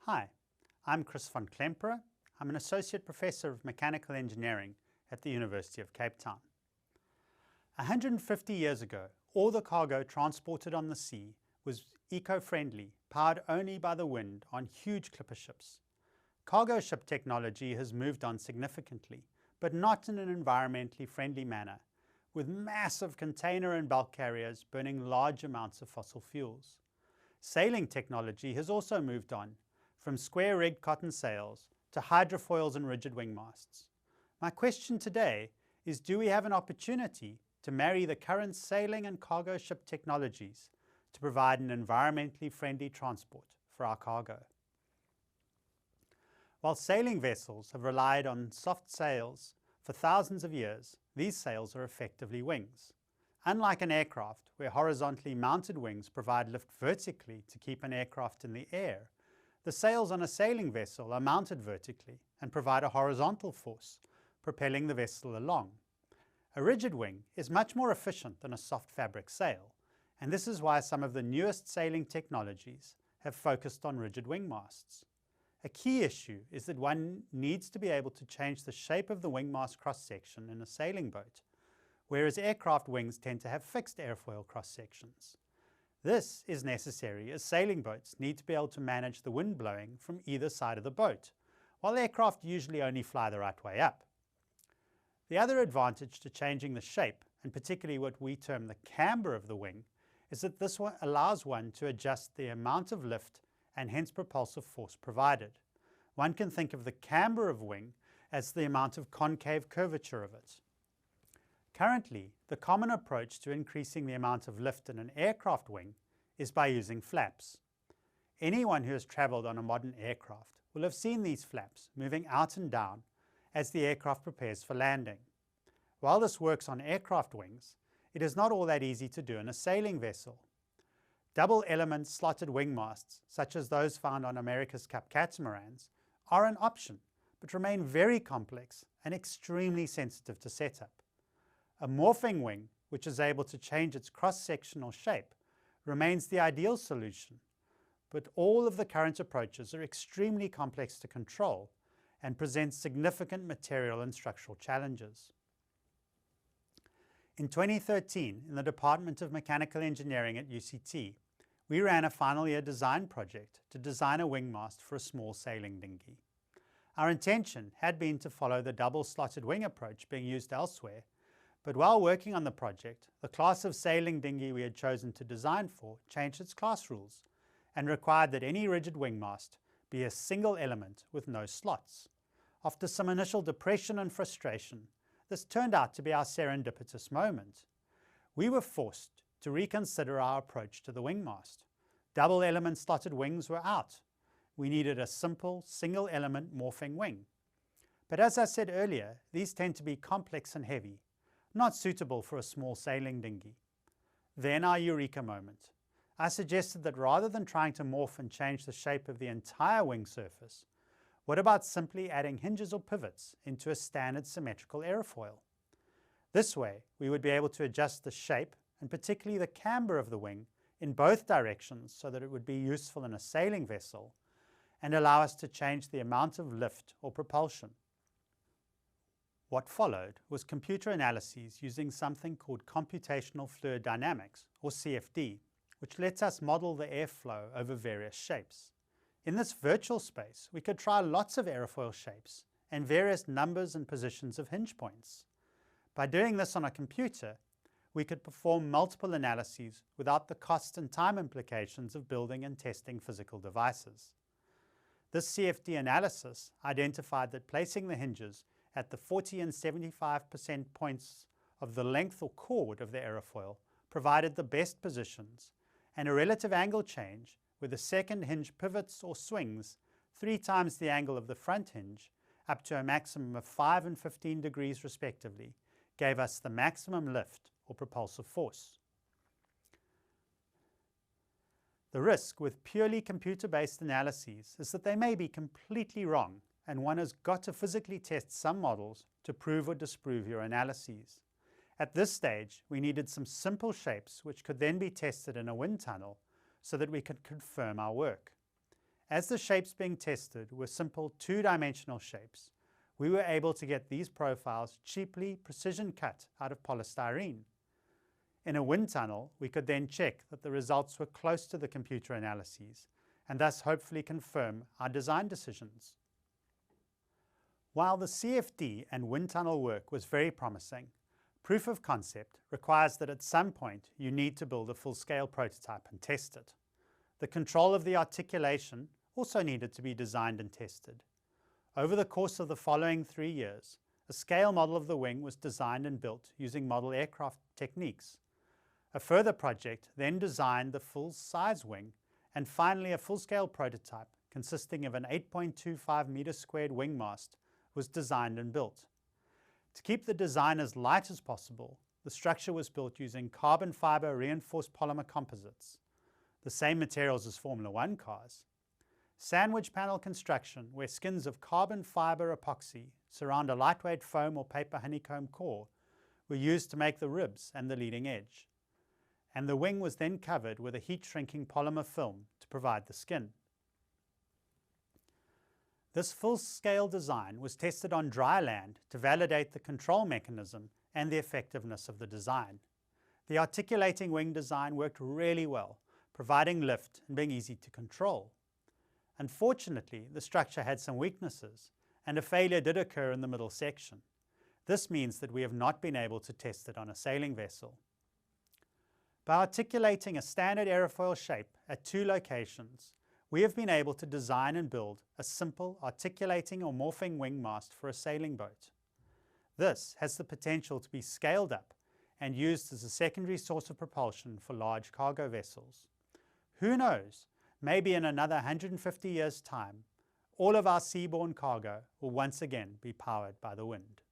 Hi, I'm Chris van Klemperer. I'm an Associate Professor of Mechanical Engineering at the University of Cape Town. 150 years ago, all the cargo transported on the sea was eco-friendly, powered only by the wind on huge clipper ships. Cargo ship technology has moved on significantly, but not in an environmentally friendly manner, with massive container and bulk carriers burning large amounts of fossil fuels. Sailing technology has also moved on, from square-rigged cotton sails to hydrofoils and rigid wing masts. My question today is, do we have an opportunity to marry the current sailing and cargo ship technologies to provide an environmentally friendly transport for our cargo? While sailing vessels have relied on soft sails for thousands of years, these sails are effectively wings. Unlike an aircraft, where horizontally mounted wings provide lift vertically to keep an aircraft in the air, the sails on a sailing vessel are mounted vertically and provide a horizontal force, propelling the vessel along. A rigid wing is much more efficient than a soft fabric sail, and this is why some of the newest sailing technologies have focused on rigid wing masts. A key issue is that one needs to be able to change the shape of the wing mast cross-section in a sailing boat, whereas aircraft wings tend to have fixed airfoil cross-sections. This is necessary as sailing boats need to be able to manage the wind blowing from either side of the boat, while aircraft usually only fly the right way up. The other advantage to changing the shape, and particularly what we term the camber of the wing, is that this one allows one to adjust the amount of lift and hence propulsive force provided. One can think of the camber of wing as the amount of concave curvature of it. Currently, the common approach to increasing the amount of lift in an aircraft wing is by using flaps. Anyone who has traveled on a modern aircraft will have seen these flaps moving out and down as the aircraft prepares for landing. While this works on aircraft wings, it is not all that easy to do in a sailing vessel. Double-element slotted wing masts, such as those found on America's Cup catamarans, are an option, but remain very complex and extremely sensitive to setup. A morphing wing, which is able to change its cross-sectional shape, remains the ideal solution, but all of the current approaches are extremely complex to control and present significant material and structural challenges. In 2013, in the Department of Mechanical Engineering at UCT, we ran a final year design project to design a wing mast for a small sailing dinghy. Our intention had been to follow the double-slotted wing approach being used elsewhere, but while working on the project, the class of sailing dinghy we had chosen to design for changed its class rules and required that any rigid wing mast be a single element with no slots. After some initial depression and frustration, this turned out to be our serendipitous moment. We were forced to reconsider our approach to the wing mast. Double element slotted wings were out. We needed a simple single element morphing wing. But as I said earlier, these tend to be complex and heavy, not suitable for a small sailing dinghy. Then our eureka moment. I suggested that rather than trying to morph and change the shape of the entire wing surface, what about simply adding hinges or pivots into a standard symmetrical airfoil? This way, we would be able to adjust the shape and particularly the camber of the wing in both directions so that it would be useful in a sailing vessel and allow us to change the amount of lift or propulsion. What followed was computer analyses using something called computational fluid dynamics, or CFD, which lets us model the airflow over various shapes. In this virtual space, we could try lots of airfoil shapes and various numbers and positions of hinge points. By doing this on a computer, we could perform multiple analyses without the cost and time implications of building and testing physical devices. This CFD analysis identified that placing the hinges at the 40 and 75% points of the length or chord of the aerofoil provided the best positions, and a relative angle change where the second hinge pivots or swings 3 times the angle of the front hinge up to a maximum of 5 and 15 degrees respectively gave us the maximum lift or propulsive force. The risk with purely computer-based analyses is that they may be completely wrong, and one has got to physically test some models to prove or disprove your analyses. At this stage, we needed some simple shapes which could then be tested in a wind tunnel so that we could confirm our work. as the shapes being tested were simple two-dimensional shapes, we were able to get these profiles cheaply precision cut out of polystyrene. In a wind tunnel, we could then check that the results were close to the computer analyses, and thus hopefully confirm our design decisions. While the CFD and wind tunnel work was very promising, proof of concept requires that at some point you need to build a full-scale prototype and test it. The control of the articulation also needed to be designed and tested. Over the course of the following 3 years, a scale model of the wing was designed and built using model aircraft techniques. A further project then designed the full-size wing, and finally a full-scale prototype consisting of an 8.25 meter squared wing mast was designed and built. To keep the design as light as possible, the structure was built using carbon fiber reinforced polymer composites, the same materials as Formula One cars. Sandwich panel construction, where skins of carbon fiber epoxy surround a lightweight foam or paper honeycomb core, were used to make the ribs and the leading edge. And the wing was then covered with a heat-shrinking polymer film to provide the skin. This full-scale design was tested on dry land to validate the control mechanism and the effectiveness of the design. The articulating wing design worked really well, providing lift and being easy to control. Unfortunately, the structure had some weaknesses, and a failure did occur in the middle section. This means that we have not been able to test it on a sailing vessel. By articulating a standard aerofoil shape at 2 locations, we have been able to design and build a simple articulating or morphing wing mast for a sailing boat. This has the potential to be scaled up and used as a secondary source of propulsion for large cargo vessels. Who knows, maybe in another 150 years' time, all of our seaborne cargo will once again be powered by the wind.